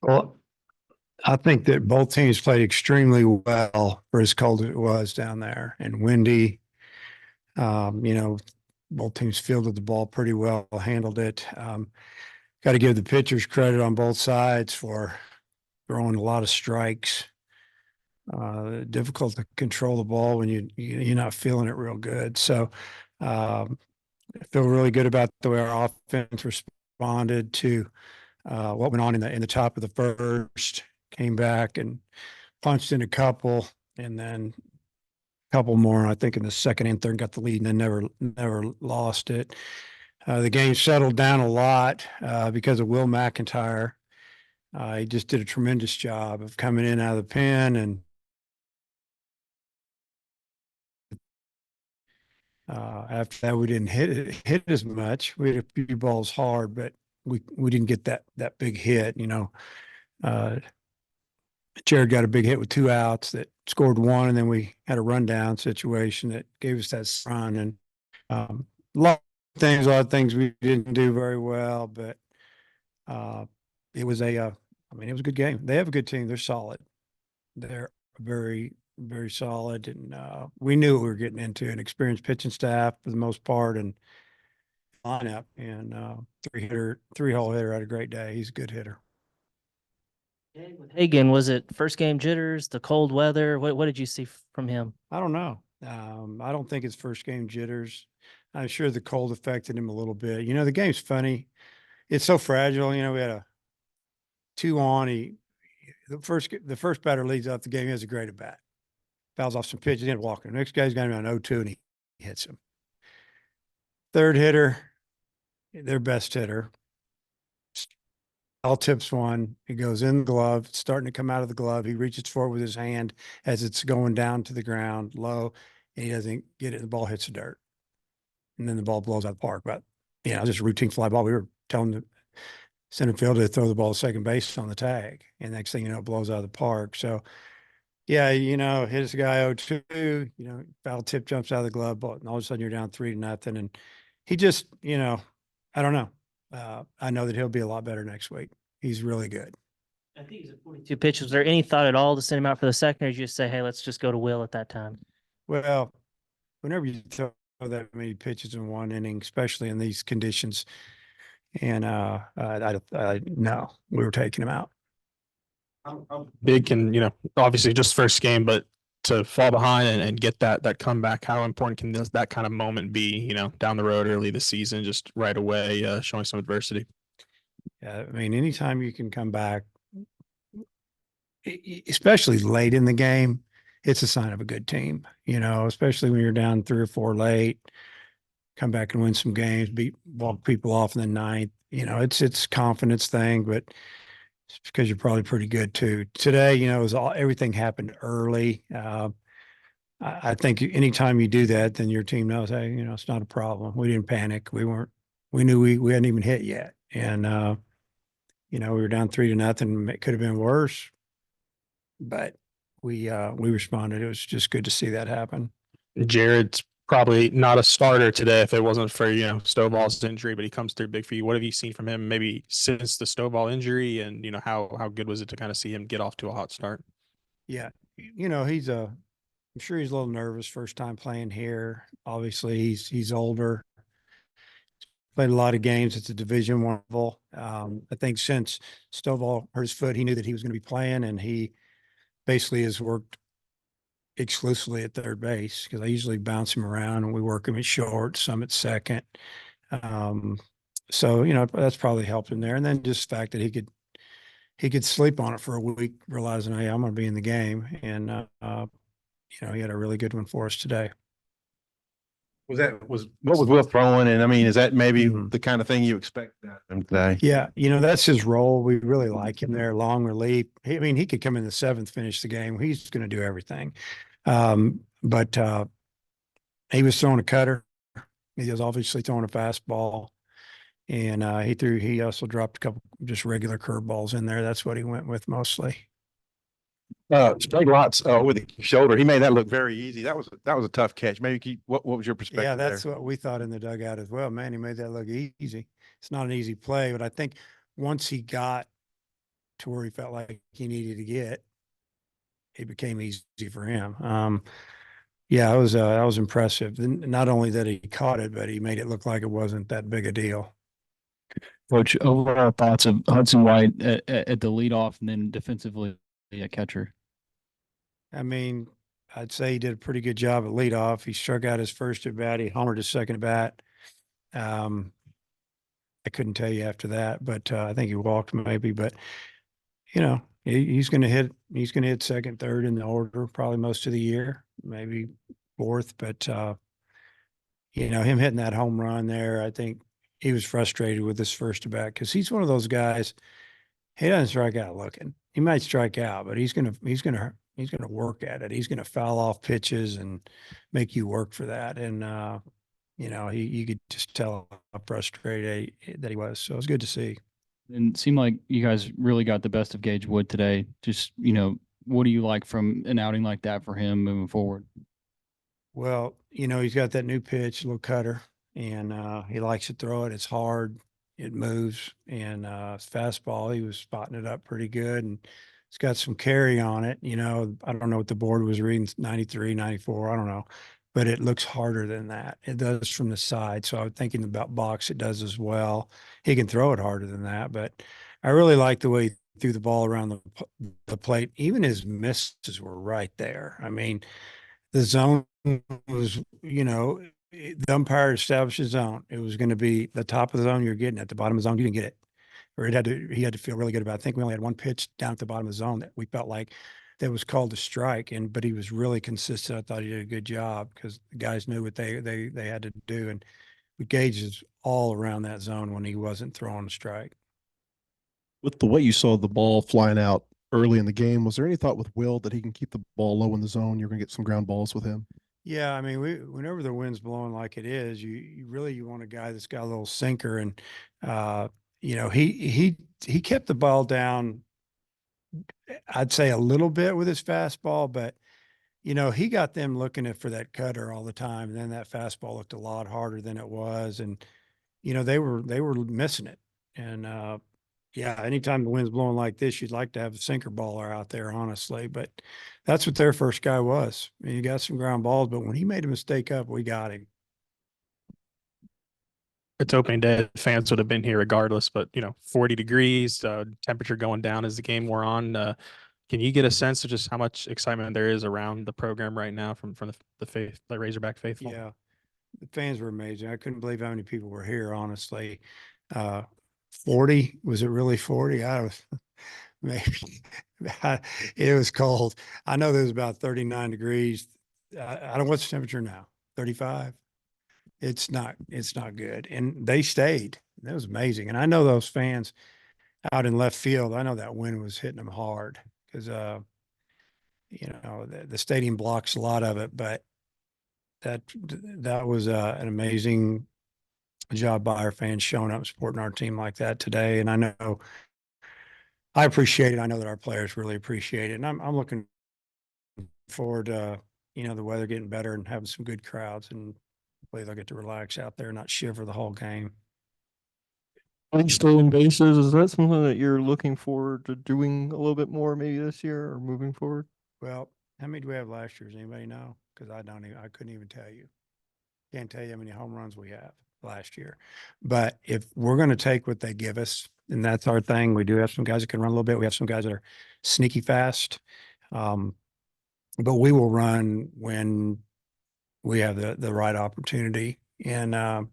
Well, I think that both teams played extremely well for as cold as it was down there and windy. You know, both teams fielded the ball pretty well, handled it. Got to give the pitchers credit on both sides for throwing a lot of strikes. Difficult to control the ball when you're not feeling it real good. So I feel really good about the way our offense responded to what went on in the top of the first. Came back and punched in a couple, and then a couple more. I think in the second and third, got the lead, and then never lost it. The game settled down a lot because of Will McIntyre. He just did a tremendous job of coming in out of the pen, and after that, we didn't hit as much. We had a few balls hard, but we didn't get that big hit. Uh, Jared got a big hit with two outs that scored one, and then we had a rundown situation that gave us that run. And a a lot of things we didn't do very well, but uh, it was I mean, it was a good game. They have a good team. They're solid. They're very, very solid, and we knew what we were getting into. An experienced pitching staff for the most part, and lineup, and three hole hitter had a great day. He's a good hitter. With Hagan, was it first game jitters, the cold weather? What did you see from him? I don't know. I don't think it's first game jitters. I'm sure the cold affected him a little bit. The game's funny. It's so fragile. We had a two on. The first batter leads off the game. He has a great at bat. Fouls off some pitches, in walking. The next guy's got him on 0-2 and he hits him. Third hitter, their best hitter, all tips one. It goes in the glove, it's starting to come out of the glove. He reaches for it with his hand as it's going down to the ground low, and he doesn't get it. The ball hits the dirt, and then the ball blows out the park. But just a routine fly ball. We were telling the center fielder to throw the ball to second base on the tag, and next thing you know, it blows out of the park. So yeah, hits the guy 0-2. Foul tip jumps out of the glove, and all of a sudden you're down 3-0, and he just, I don't know. I know that he'll be a lot better next week. He's really good. I think he's at 42 pitches. Was there any thought at all to send him out for the second, or did you just say, hey, let's just go to Will at that time? Well, whenever you throw that many pitches in one inning, especially in these conditions, and I no, we were taking him out. How big can, obviously just first game, but to fall behind and get that comeback, how important can that kind of moment be, down the road early this season, just right away, showing some adversity? Yeah, I mean, anytime you can come back, especially late in the game, it's a sign of a good team, especially when you're down 3 or 4 late, come back and win some games, walk people off in the ninth. It's confidence thing, but it's because you're probably pretty good too. Today, it was everything happened early. I think anytime you do that, then your team knows, hey, it's not a problem. We didn't panic. We knew we hadn't even hit yet. And, we were down 3-0. It could have been worse, but we responded. It was just good to see that happen. Jared's probably not a starter today if it wasn't for, Stovall's injury, but he comes through big for you. What have you seen from him maybe since the Stovall injury? And, how good was it to kind of see him get off to a hot start? Yeah. I'm sure he's a little nervous first time playing here. Obviously he's older, played a lot of games. It's a Division I level. I think since Stovall hurt his foot, he knew that he was going to be playing, and he basically has worked exclusively at third base because I usually bounce him around and we work him at short, some at second. Um, so that's probably helped him there. And then just the fact that he could sleep on it for a week, realizing, hey, I'm going to be in the game, and he had a really good one for us today. What was Will throwing? And I mean, is that maybe Mhm. the kind of thing you expect out of him today? Yeah, that's his role. We really like him there. Long relief. He could come in the seventh, finish the game. He's going to do everything. But he was throwing a cutter. He was obviously throwing a fastball, and he also dropped a couple just regular curveballs in there. That's what he went with mostly. Straight lots with the shoulder. He made that look very easy. That was a tough catch. Maybe what was your perspective? Yeah, that's what we thought in the dugout as well. Man, he made that look easy. It's not an easy play, but I think once he got to where he felt like he needed to get, it became easy for him. Yeah, that was impressive. Not only that he caught it, but he made it look like it wasn't that big a deal. Coach, overall thoughts of Hudson White at the leadoff and then defensively at catcher. I mean, I'd say he did a pretty good job at leadoff. He struck out his first at bat. He homered his second at bat. I couldn't tell you after that, but I think he walked maybe. But he's going to hit. He's going to hit second, third in the order probably most of the year, maybe fourth. But him hitting that home run there, I think he was frustrated with his first at bat because he's one of those guys. He doesn't strike out looking. He might strike out, but he's gonna work at it. He's gonna foul off pitches and make you work for that. And you could just tell how frustrated that he was. So it was good to see. And it seemed like you guys really got the best of Gage Wood today. Just, what do you like from an outing like that for him moving forward? Well, he's got that new pitch, little cutter, and he likes to throw it. It's hard, it moves, and his fastball, he was spotting it up pretty good, and it's got some carry on it. I don't know what the board was reading, 93, 94, I don't know, but it looks harder than that. It does from the side. So I'm thinking about box, it does as well. He can throw it harder than that, but I really like the way he threw the ball around the plate. Even his misses were right there. I mean, the zone was, the umpire established his zone. It was going to be the top of the zone you're getting. At the bottom of the zone, you didn't get it. Or he had to feel really good about it. I think we only had one pitch down at the bottom of the zone that we felt like that was called a strike. But he was really consistent. I thought he did a good job because the guys knew what they had to do. And we gauges all around that zone when he wasn't throwing a strike. With the way you saw the ball flying out early in the game, was there any thought with Will that he can keep the ball low in the zone? You're going to get some ground balls with him. Yeah, I mean, whenever the wind's blowing like it is, you really want a guy that's got a little sinker, and he kept the ball down. I'd say a little bit with his fastball, but he got them looking for that cutter all the time, and then that fastball looked a lot harder than it was, and they were missing it, and yeah, anytime the wind's blowing like this, you'd like to have a sinker baller out there, honestly. But that's what their first guy was. I mean, he got some ground balls, but when he made a mistake up, we got him. It's opening day. Fans would have been here regardless, but 40 degrees, temperature going down as the game wore on. Can you get a sense of just how much excitement there is around the program right now from the Razorback faithful? Yeah, the fans were amazing. I couldn't believe how many people were here, honestly. 40, was it really 40? I was maybe it was cold. I know there was about 39 degrees. I don't know what's the temperature now. 35. It's not good. And they stayed. That was amazing. And I know those fans out in left field, I know that wind was hitting them hard because the stadium blocks a lot of it, but that was an amazing job by our fans showing up and supporting our team like that today. And I know I appreciate it. I know that our players really appreciate it. And I'm looking forward to, the weather getting better and having some good crowds, and hopefully they'll get to relax out there and not shiver the whole game. Stolen bases, is that something that you're looking forward to doing a little bit more maybe this year or moving forward? Well, how many do we have last year? Does anybody know? Because I couldn't even tell you. Can't tell you how many home runs we have last year. But if we're going to take what they give us, and that's our thing, we do have some guys that can run a little bit. We have some guys that are sneaky fast. But we will run when we have the right opportunity, and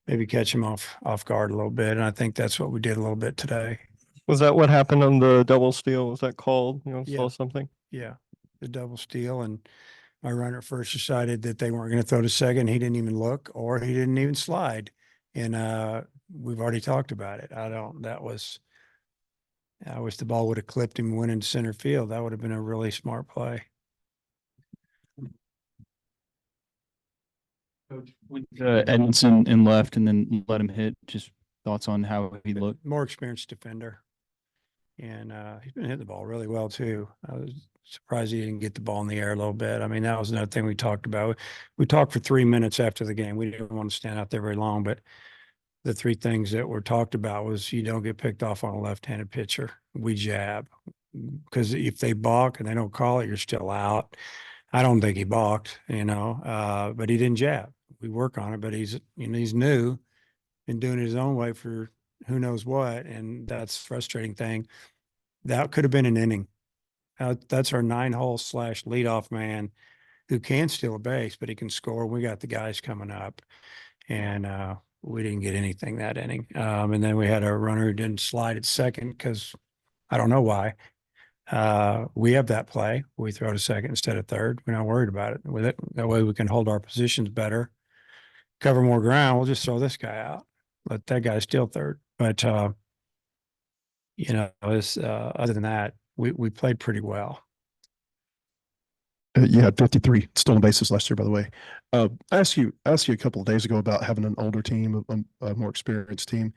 maybe catch them off guard a little bit. And I think that's what we did a little bit today. Was that what happened on the double steal? Was that called? Yeah. Saw something? Yeah, the double steal, and my runner at first decided that they weren't going to throw to second. He didn't even look, or he didn't even slide. And we've already talked about it. I wish the ball would have clipped him and went into center field. That would have been a really smart play. Coach, with Edmondson in left and then let him hit, just thoughts on how he looked? More experienced defender. And he's been hitting the ball really well too. I was surprised he didn't get the ball in the air a little bit. I mean, that was another thing we talked about. We talked for 3 minutes after the game. We didn't want to stand out there very long, but the three things that were talked about was you don't get picked off on a left-handed pitcher. We jab, because if they balk and they don't call it, you're still out. I don't think he balked, but he didn't jab. We work on it, but he's new, been doing it his own way for who knows what, and that's a frustrating thing. That could have been an inning. That's our 9-hole / leadoff man who can steal a base, but he can score. We got the guys coming up, and we didn't get anything that inning. And then we had a runner who didn't slide at second because I don't know why. We have that play. We throw to second instead of third. We're not worried about it with it. That way we can hold our positions better, cover more ground. We'll just throw this guy out, let that guy steal third. But it's other than that, we played pretty well. You had 53 stolen bases last year, by the way. I asked you a couple of days ago about having an older team, a more experienced team.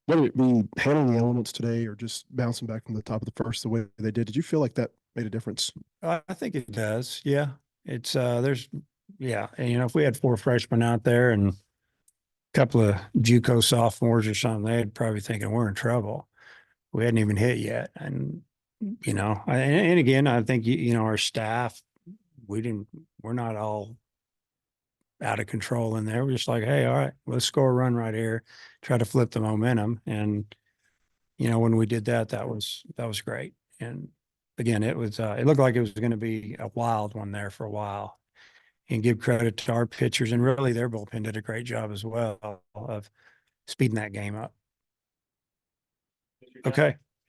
Whether it be handling the elements today or just bouncing back from the top of the first the way they did you feel like that made a difference? I think it does. Yeah. It's And, if we had 4 freshmen out there and a couple of JUCO sophomores or something, they'd probably thinking we're in trouble. We hadn't even hit yet. And, and again, I think, our staff, we're not all out of control in there. We're just like, hey, all right, let's score a run right here, try to flip the momentum. And, when we did that, that was great. And again, it looked like it was going to be a wild one there for a while. And give credit to our pitchers, and really their bullpen did a great job as well of speeding that game up. Okay.